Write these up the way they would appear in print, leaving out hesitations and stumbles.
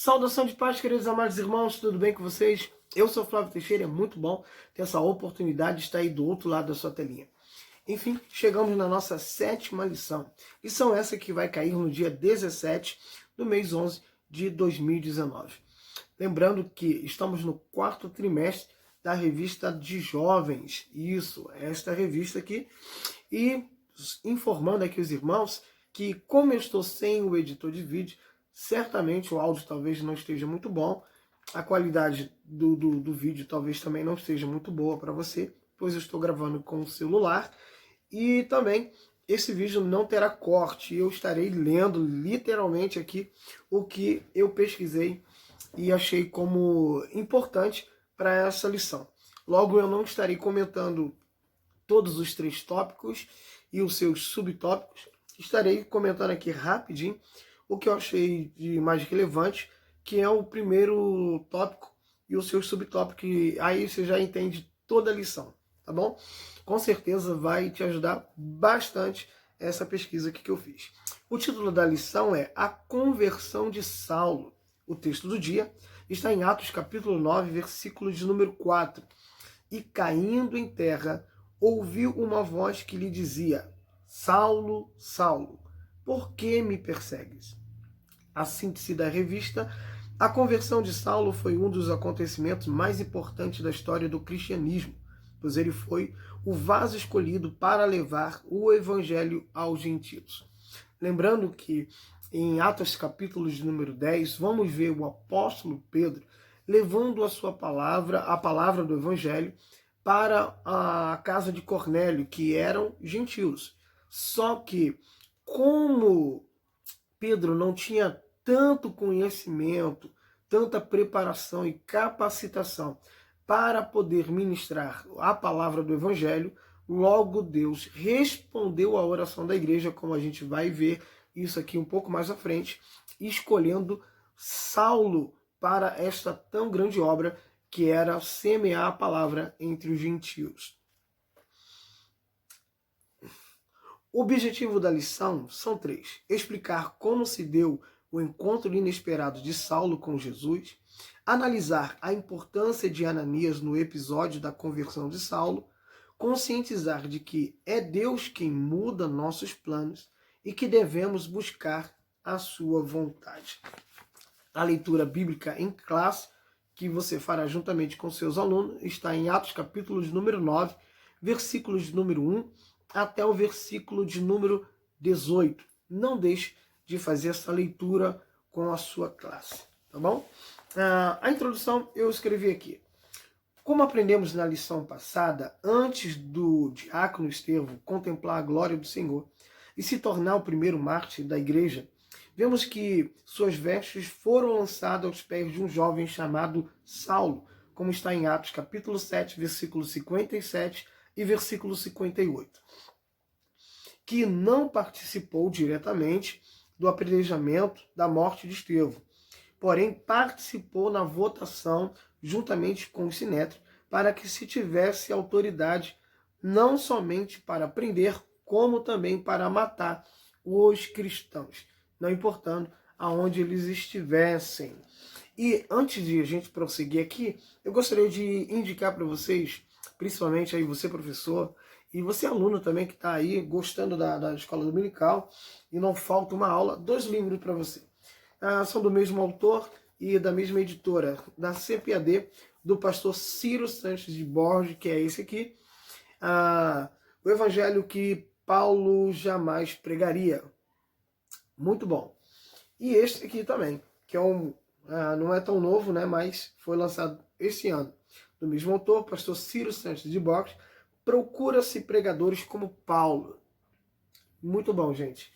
Saudação de paz, queridos amados irmãos, tudo bem com vocês? Eu sou Flávio Teixeira, é muito bom ter essa oportunidade de estar aí do outro lado da sua telinha. Enfim, chegamos na nossa 7ª lição. Lição essa que vai cair no dia 17 do mês 11 de 2019. Lembrando que estamos no 4º trimestre da revista de jovens. Isso, esta revista aqui. E informando aqui os irmãos que, como eu estou sem o editor de vídeo, certamente o áudio talvez não esteja muito bom, a qualidade do vídeo talvez também não esteja muito boa para você, pois eu estou gravando com o celular, e também esse vídeo não terá corte, eu estarei lendo literalmente aqui o que eu pesquisei e achei como importante para essa lição. Logo, eu não estarei comentando todos os 3 tópicos e os seus subtópicos, estarei comentando aqui rapidinho o que eu achei de mais relevante, que é o primeiro tópico e os seus subtópicos, e aí você já entende toda a lição, tá bom? Com certeza vai te ajudar bastante essa pesquisa aqui que eu fiz. O título da lição é A Conversão de Saulo. O texto do dia está em Atos capítulo 9, versículo de número 4. E caindo em terra, ouviu uma voz que lhe dizia: Saulo, Saulo, por que me persegues? A síntese da revista: a conversão de Saulo foi um dos acontecimentos mais importantes da história do cristianismo, pois ele foi o vaso escolhido para levar o evangelho aos gentios. Lembrando que em Atos capítulo de número 10, vamos ver o apóstolo Pedro levando a palavra do evangelho, para a casa de Cornélio, que eram gentios. Só que, como Pedro não tinha tanto conhecimento, tanta preparação e capacitação para poder ministrar a palavra do evangelho, logo Deus respondeu à oração da igreja, como a gente vai ver isso aqui um pouco mais à frente, escolhendo Saulo para esta tão grande obra que era semear a palavra entre os gentios. O objetivo da lição são 3. Explicar como se deu o encontro inesperado de Saulo com Jesus, analisar a importância de Ananias no episódio da conversão de Saulo, conscientizar de que é Deus quem muda nossos planos e que devemos buscar a sua vontade. A leitura bíblica em classe, que você fará juntamente com seus alunos, está em Atos capítulo de número 9, versículos de número 1 até o versículo de número 18. Não deixe de fazer essa leitura com a sua classe, tá bom? A introdução eu escrevi aqui. Como aprendemos na lição passada, antes do diácono Estevão contemplar a glória do Senhor e se tornar o primeiro mártir da igreja, vemos que suas vestes foram lançadas aos pés de um jovem chamado Saulo, como está em Atos capítulo 7, versículo 57 e versículo 58, que não participou diretamente do apedrejamento da morte de Estevão, porém participou na votação juntamente com o Sinédrio para que se tivesse autoridade não somente para prender, como também para matar os cristãos, não importando aonde eles estivessem. E antes de a gente prosseguir aqui, eu gostaria de indicar para vocês, principalmente aí você professor, e você aluno também que está aí gostando da escola dominical, e não falta uma aula, 2 livros para você. São do mesmo autor e da mesma editora, da CPAD, do pastor Ciro Sanches de Borges, que é esse aqui, o Evangelho que Paulo jamais pregaria. Muito bom. E este aqui também, que é não é tão novo, né, mas foi lançado esse ano. Do mesmo autor, pastor Ciro Sanches de Borges, Procura-se pregadores como Paulo. Muito bom, gente.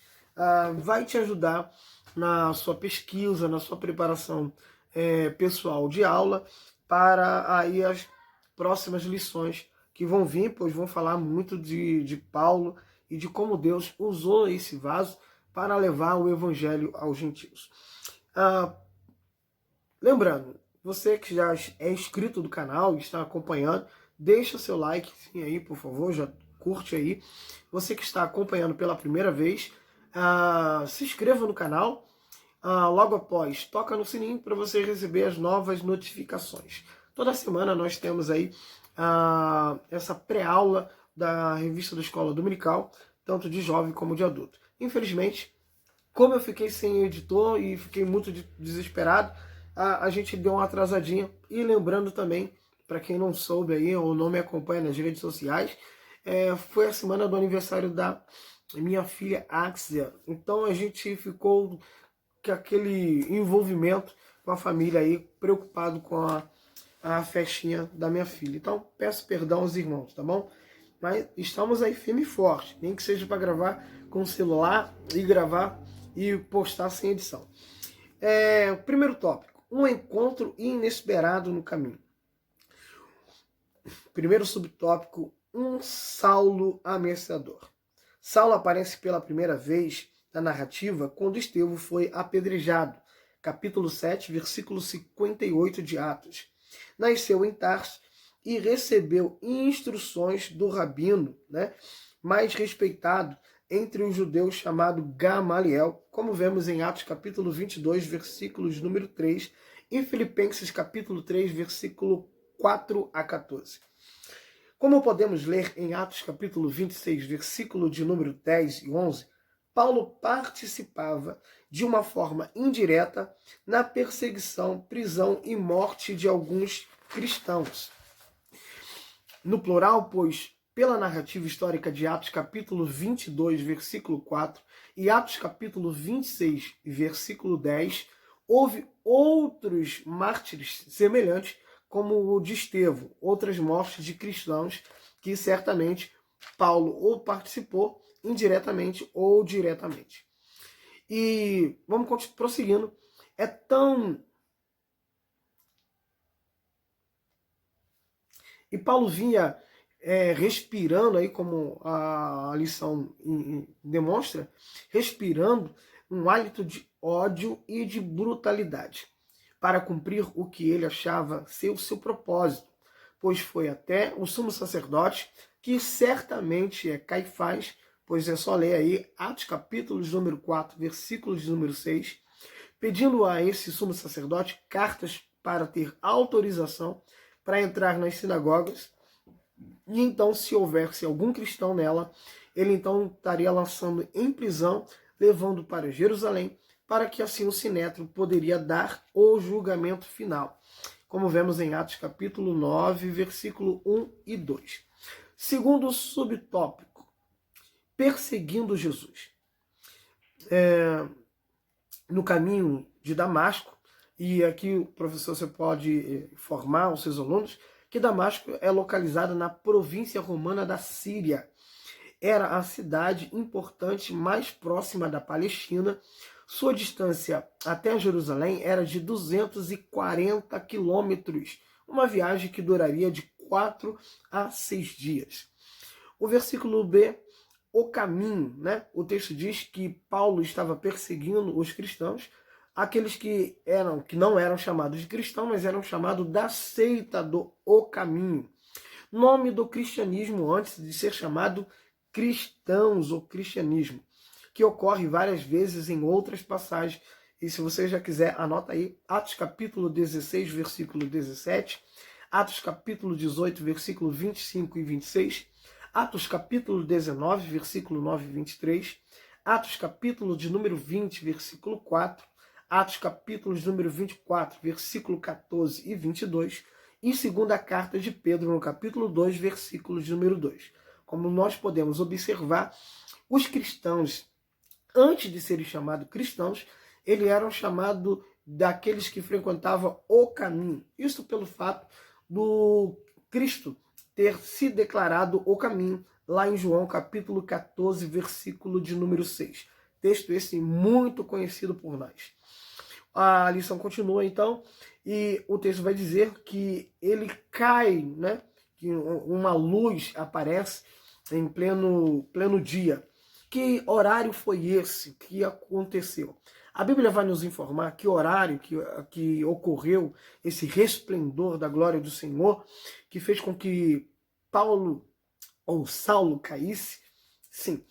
Vai te ajudar na sua pesquisa, na sua preparação pessoal de aula, para aí as próximas lições que vão vir, pois vão falar muito de Paulo e de como Deus usou esse vaso para levar o evangelho aos gentios. Lembrando, você que já é inscrito do canal e está acompanhando, deixa seu like aí, por favor, já curte aí. Você que está acompanhando pela primeira vez, se inscreva no canal, logo após, toca no sininho para você receber as novas notificações. Toda semana nós temos aí essa pré-aula da revista da Escola Dominical, tanto de jovem como de adulto. Infelizmente, como eu fiquei sem editor e fiquei muito desesperado, a gente deu uma atrasadinha. E lembrando também, para quem não soube aí ou não me acompanha nas redes sociais, foi a semana do aniversário da minha filha Axia. Então a gente ficou com aquele envolvimento com a família aí, preocupado com a festinha da minha filha. Então peço perdão aos irmãos, tá bom? Mas estamos aí firme e forte, nem que seja para gravar com o celular e gravar e postar sem edição. Primeiro tópico, um encontro inesperado no caminho. Primeiro subtópico, um Saulo ameaçador. Saulo aparece pela primeira vez na narrativa quando Estevão foi apedrejado. Capítulo 7, versículo 58 de Atos. Nasceu em Tarso e recebeu instruções do rabino, mais respeitado entre os judeus, chamado Gamaliel, como vemos em Atos capítulo 22, versículos número 3, e Filipenses capítulo 3, versículo 4 a 14. Como podemos ler em Atos capítulo 26, versículo de número 10 e 11, Paulo participava de uma forma indireta na perseguição, prisão e morte de alguns cristãos. No plural, pois, pela narrativa histórica de Atos capítulo 22, versículo 4 e Atos capítulo 26, versículo 10, houve outros mártires semelhantes, como o de Estevão, outras mortes de cristãos que certamente Paulo ou participou indiretamente ou diretamente. E vamos prosseguindo. E Paulo vinha respirando, aí como a lição demonstra, respirando um hálito de ódio e de brutalidade, para cumprir o que ele achava ser o seu propósito, pois foi até o sumo sacerdote, que certamente é Caifás, pois é só ler aí Atos capítulo de número 4, versículos de número 6, pedindo a esse sumo sacerdote cartas para ter autorização para entrar nas sinagogas, e então, se houvesse algum cristão nela, ele então estaria lançando em prisão, levando para Jerusalém, para que assim o Sinédrio poderia dar o julgamento final, como vemos em Atos capítulo 9, versículo 1 e 2. Segundo subtópico, perseguindo Jesus. No caminho de Damasco, e aqui o professor você pode informar os seus alunos, que Damasco é localizada na província romana da Síria. Era a cidade importante mais próxima da Palestina. Sua distância até Jerusalém era de 240 quilômetros, uma viagem que duraria de 4 a 6 dias. O versículo B, o caminho, O texto diz que Paulo estava perseguindo os cristãos, aqueles que não eram chamados de cristão, mas eram chamados da seita do O Caminho. Nome do cristianismo antes de ser chamado cristãos ou cristianismo, que ocorre várias vezes em outras passagens. E se você já quiser, anota aí, Atos capítulo 16, versículo 17, Atos capítulo 18, versículo 25 e 26, Atos capítulo 19, versículo 9 e 23, Atos capítulo de número 20, versículo 4, Atos capítulo de número 24, versículo 14 e 22, e segunda carta de Pedro, no capítulo 2, versículo de número 2. Como nós podemos observar, os cristãos, antes de serem chamados cristãos, eles eram chamados daqueles que frequentavam o caminho. Isso pelo fato do Cristo ter se declarado o caminho, lá em João capítulo 14, versículo de número 6. Texto esse muito conhecido por nós. A lição continua então, e o texto vai dizer que ele cai, que uma luz aparece em pleno dia. Que horário foi esse que aconteceu? A Bíblia vai nos informar que horário que ocorreu esse resplendor da glória do Senhor, que fez com que Paulo ou Saulo caísse. Sim,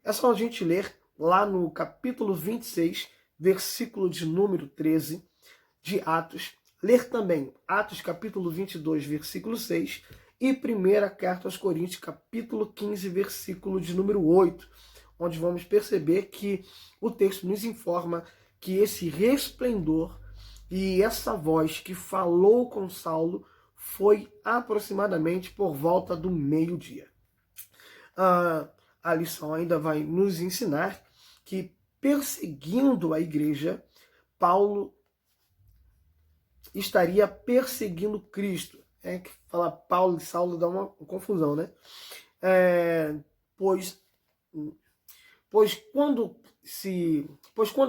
é só a gente ler lá no capítulo 26, versículo de número 13 de Atos. Ler também Atos capítulo 22, versículo 6 e primeira carta aos Coríntios, capítulo 15, versículo de número 8, onde vamos perceber que o texto nos informa que esse resplendor e essa voz que falou com Saulo foi aproximadamente por volta do meio-dia. A lição ainda vai nos ensinar que, perseguindo a igreja, Paulo estaria perseguindo Cristo. É que falar Paulo e Saulo dá uma confusão, né? Pois quando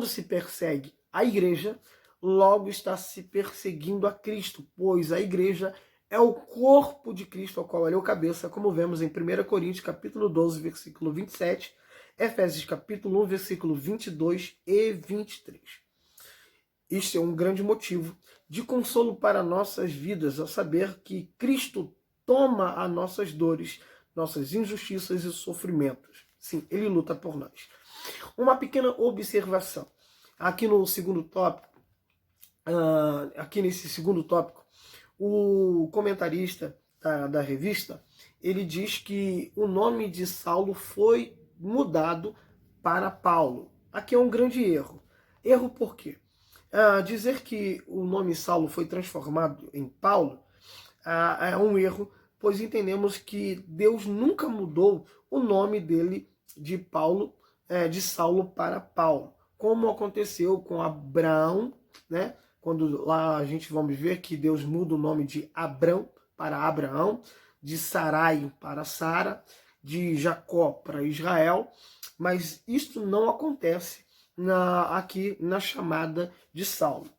se persegue a igreja, logo está se perseguindo a Cristo, pois a igreja é o corpo de Cristo, ao qual ele é o cabeça, como vemos em 1 Coríntios capítulo 12, versículo 27, Efésios capítulo 1, versículo 22 e 23. Isso é um grande motivo de consolo para nossas vidas, ao saber que Cristo toma as nossas dores, nossas injustiças e sofrimentos. Sim, ele luta por nós. Uma pequena observação. Aqui no segundo tópico, nesse segundo tópico, o comentarista da revista, ele diz que o nome de Saulo foi mudado para Paulo. Aqui é um grande erro. Erro por quê? Dizer que o nome Saulo foi transformado em Paulo é um erro, pois entendemos que Deus nunca mudou o nome dele de Paulo, de Saulo para Paulo, como aconteceu com Abraão, né? Quando lá a gente vamos ver que Deus muda o nome de Abrão para Abraão, de Sarai para Sara, de Jacó para Israel, mas isto não acontece aqui na chamada de Saulo.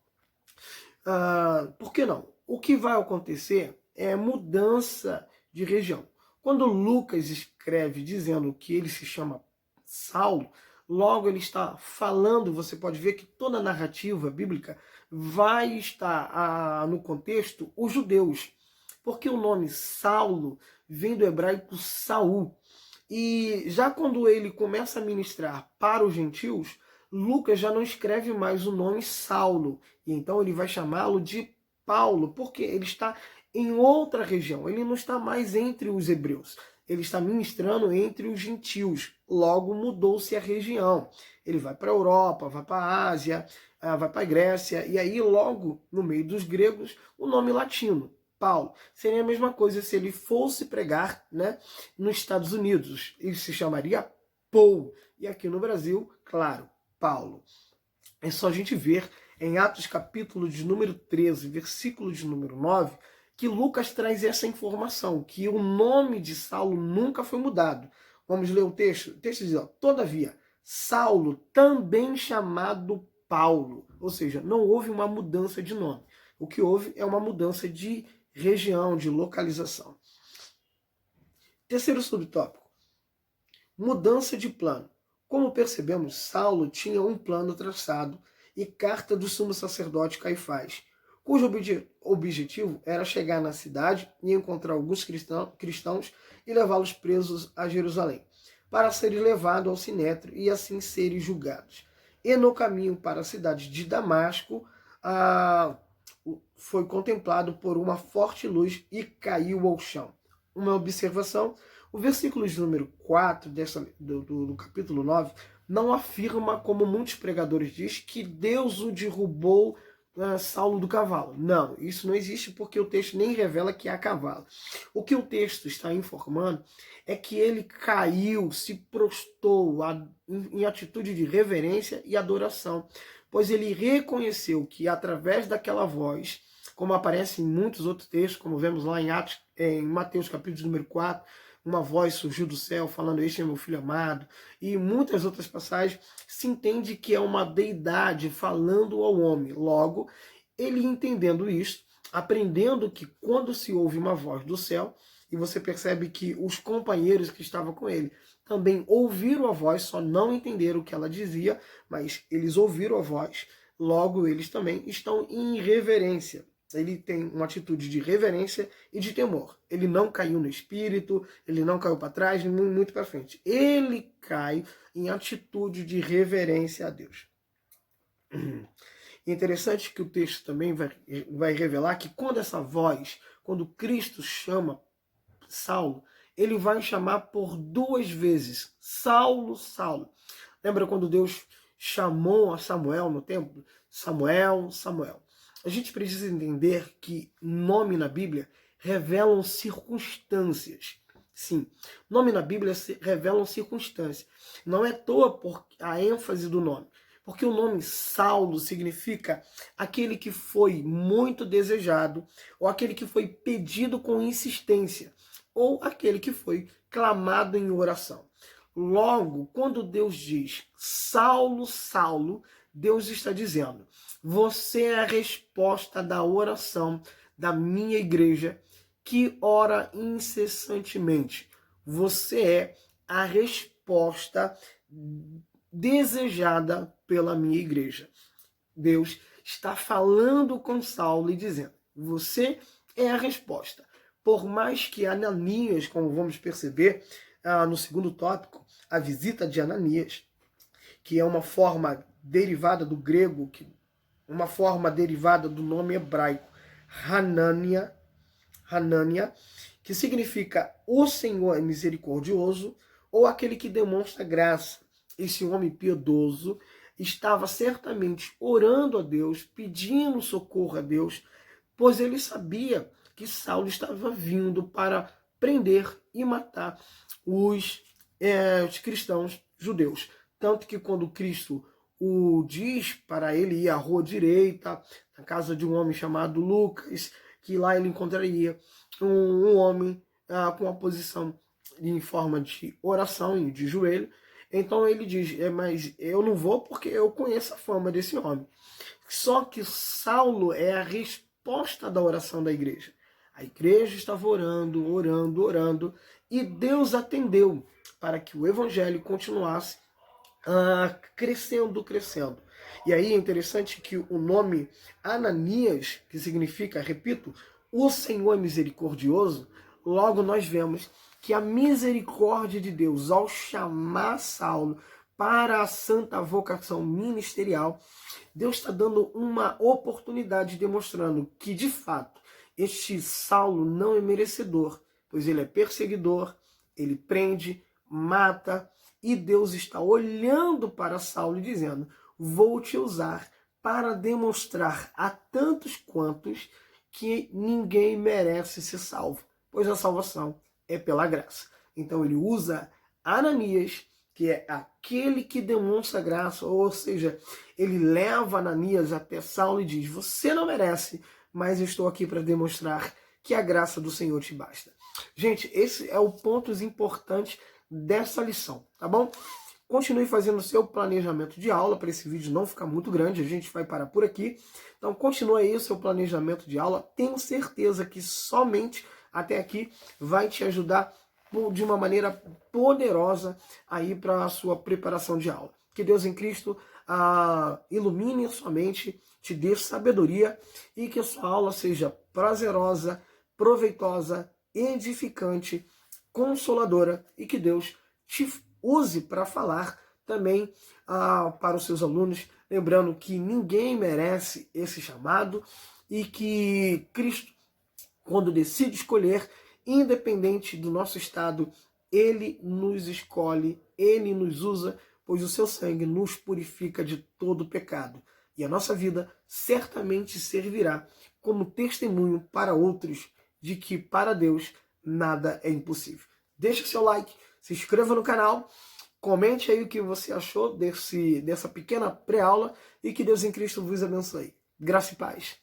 Por que não? O que vai acontecer é mudança de região. Quando Lucas escreve dizendo que ele se chama Saulo, logo ele está falando, você pode ver que toda a narrativa bíblica vai estar no contexto os judeus, porque o nome Saulo vem do hebraico Saul. E já quando ele começa a ministrar para os gentios, Lucas já não escreve mais o nome Saulo, e então ele vai chamá-lo de Paulo, porque ele está em outra região, ele não está mais entre os hebreus, ele está ministrando entre os gentios, logo mudou-se a região. Ele vai para a Europa, vai para a Ásia, vai para a Grécia, e aí logo no meio dos gregos o nome latino, Paulo. Seria a mesma coisa se ele fosse pregar, né, nos Estados Unidos, ele se chamaria Paul, e aqui no Brasil, claro, Paulo. É só a gente ver em Atos capítulo de número 13, versículo de número 9, que Lucas traz essa informação, que o nome de Saulo nunca foi mudado. Vamos ler o texto? O texto diz, todavia, Saulo, também chamado Paulo. Ou seja, não houve uma mudança de nome. O que houve é uma mudança de região, de localização. Terceiro subtópico, mudança de plano. Como percebemos, Saulo tinha um plano traçado e carta do sumo sacerdote Caifás, cujo objetivo era chegar na cidade e encontrar alguns cristãos e levá-los presos a Jerusalém, para serem levados ao sinédrio e assim serem julgados. E no caminho para a cidade de Damasco, foi contemplado por uma forte luz e caiu ao chão. Uma observação, o versículo de número 4 do capítulo 9 não afirma, como muitos pregadores dizem, que Deus o derrubou Saulo do cavalo. Não, isso não existe porque o texto nem revela que há cavalo. O que o texto está informando é que ele caiu, se prostrou em atitude de reverência e adoração, pois ele reconheceu que através daquela voz, como aparece em muitos outros textos, como vemos lá em Mateus capítulo número 4, uma voz surgiu do céu falando, este é meu filho amado, e muitas outras passagens, se entende que é uma deidade falando ao homem. Logo, ele entendendo isto, aprendendo que quando se ouve uma voz do céu, e você percebe que os companheiros que estavam com ele também ouviram a voz, só não entenderam o que ela dizia, mas eles ouviram a voz, logo eles também estão em reverência. Ele tem uma atitude de reverência e de temor. Ele não caiu no espírito, ele não caiu para trás, muito para frente. Ele cai em atitude de reverência a Deus. Interessante que o texto também vai revelar que quando Cristo chama Saulo, ele vai chamar por 2 vezes, Saulo, Saulo. Lembra quando Deus chamou a Samuel no templo? Samuel, Samuel. A gente precisa entender que nome na Bíblia revelam circunstâncias. Sim, nome na Bíblia revelam circunstâncias. Não é à toa por a ênfase do nome. Porque o nome Saulo significa aquele que foi muito desejado, ou aquele que foi pedido com insistência, ou aquele que foi clamado em oração. Logo, quando Deus diz Saulo, Saulo, Deus está dizendo: você é a resposta da oração da minha igreja que ora incessantemente. Você é a resposta desejada pela minha igreja. Deus está falando com Saulo e dizendo: você é a resposta. Por mais que Ananias, como vamos perceber no segundo tópico, a visita de Ananias, que é uma forma derivada do grego, uma forma derivada do nome hebraico Hanania, que significa o Senhor é misericordioso, ou aquele que demonstra graça. Esse homem piedoso estava certamente orando a Deus, pedindo socorro a Deus, pois ele sabia que Saulo estava vindo para prender e matar os cristãos judeus. Tanto que quando Cristo o diz para ele ir à rua direita, na casa de um homem chamado Lucas, que lá ele encontraria um homem com uma posição em forma de oração e de joelho. Então ele diz: mas eu não vou porque eu conheço a fama desse homem. Só que Saulo é a resposta da oração da igreja. A igreja estava orando, orando, orando, e Deus atendeu para que o evangelho continuasse crescendo, crescendo. E aí é interessante que o nome Ananias, que significa, repito, o Senhor é misericordioso, logo nós vemos que a misericórdia de Deus ao chamar Saulo para a santa vocação ministerial, Deus está dando uma oportunidade, demonstrando que, de fato, este Saulo não é merecedor, pois ele é perseguidor, ele prende, mata, e Deus está olhando para Saulo e dizendo: vou te usar para demonstrar a tantos quantos que ninguém merece ser salvo, pois a salvação é pela graça. Então ele usa Ananias, que é aquele que demonstra graça, ou seja, ele leva Ananias até Saulo e diz: você não merece, mas eu estou aqui para demonstrar que a graça do Senhor te basta. Gente, esse é o ponto importante dessa lição, tá bom? Continue fazendo o seu planejamento de aula para esse vídeo não ficar muito grande, a gente vai parar por aqui. Então continue aí o seu planejamento de aula, tenho certeza que somente até aqui vai te ajudar de uma maneira poderosa aí para a sua preparação de aula. Que Deus em Cristo ilumine a sua mente, te dê sabedoria e que a sua aula seja prazerosa, proveitosa, edificante, consoladora e que Deus te use para falar também para os seus alunos, lembrando que ninguém merece esse chamado e que Cristo, quando decide escolher, independente do nosso estado, Ele nos escolhe, Ele nos usa, pois o seu sangue nos purifica de todo pecado. E a nossa vida certamente servirá como testemunho para outros de que para Deus nada é impossível. Deixe seu like, se inscreva no canal, comente aí o que você achou dessa pequena pré-aula e que Deus em Cristo vos abençoe. Graça e paz.